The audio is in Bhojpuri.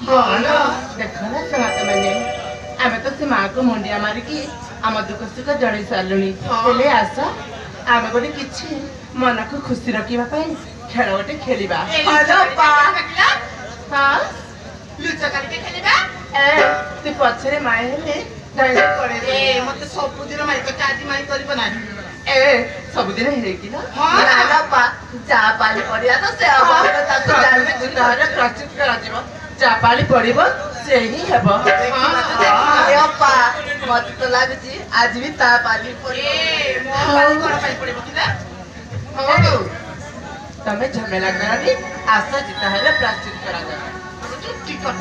हाँ ना देख ना समात मैंने आम तो से माँ को मुंडिया मारिकी आम दुख सुख जन सारूनी हेले आस आम गोटे कि मन को खुशी रखा खेल गोटे खेलिबा हाँ लुचकाली खेलिबा तु पछरे माए हेले डायरेक्ट करे ए मते सबुदिन मारी तो आज मारी करबो ना ए सबुदिन हेरे कि ना हाँ ना पा जा पाली पड़िया तो से अब ताको जाने गुनारे प्रस्तुत करा जीव जा पाली पड़िबो से ही हेबो ए पा मत तो लागुची आज भी ता पाली पड़िबो ए मो पाली कोन पाली पड़िबो किला हो तमे झमेला करानी आशा जिता हेले प्रस्तुत करा जा ठीक कर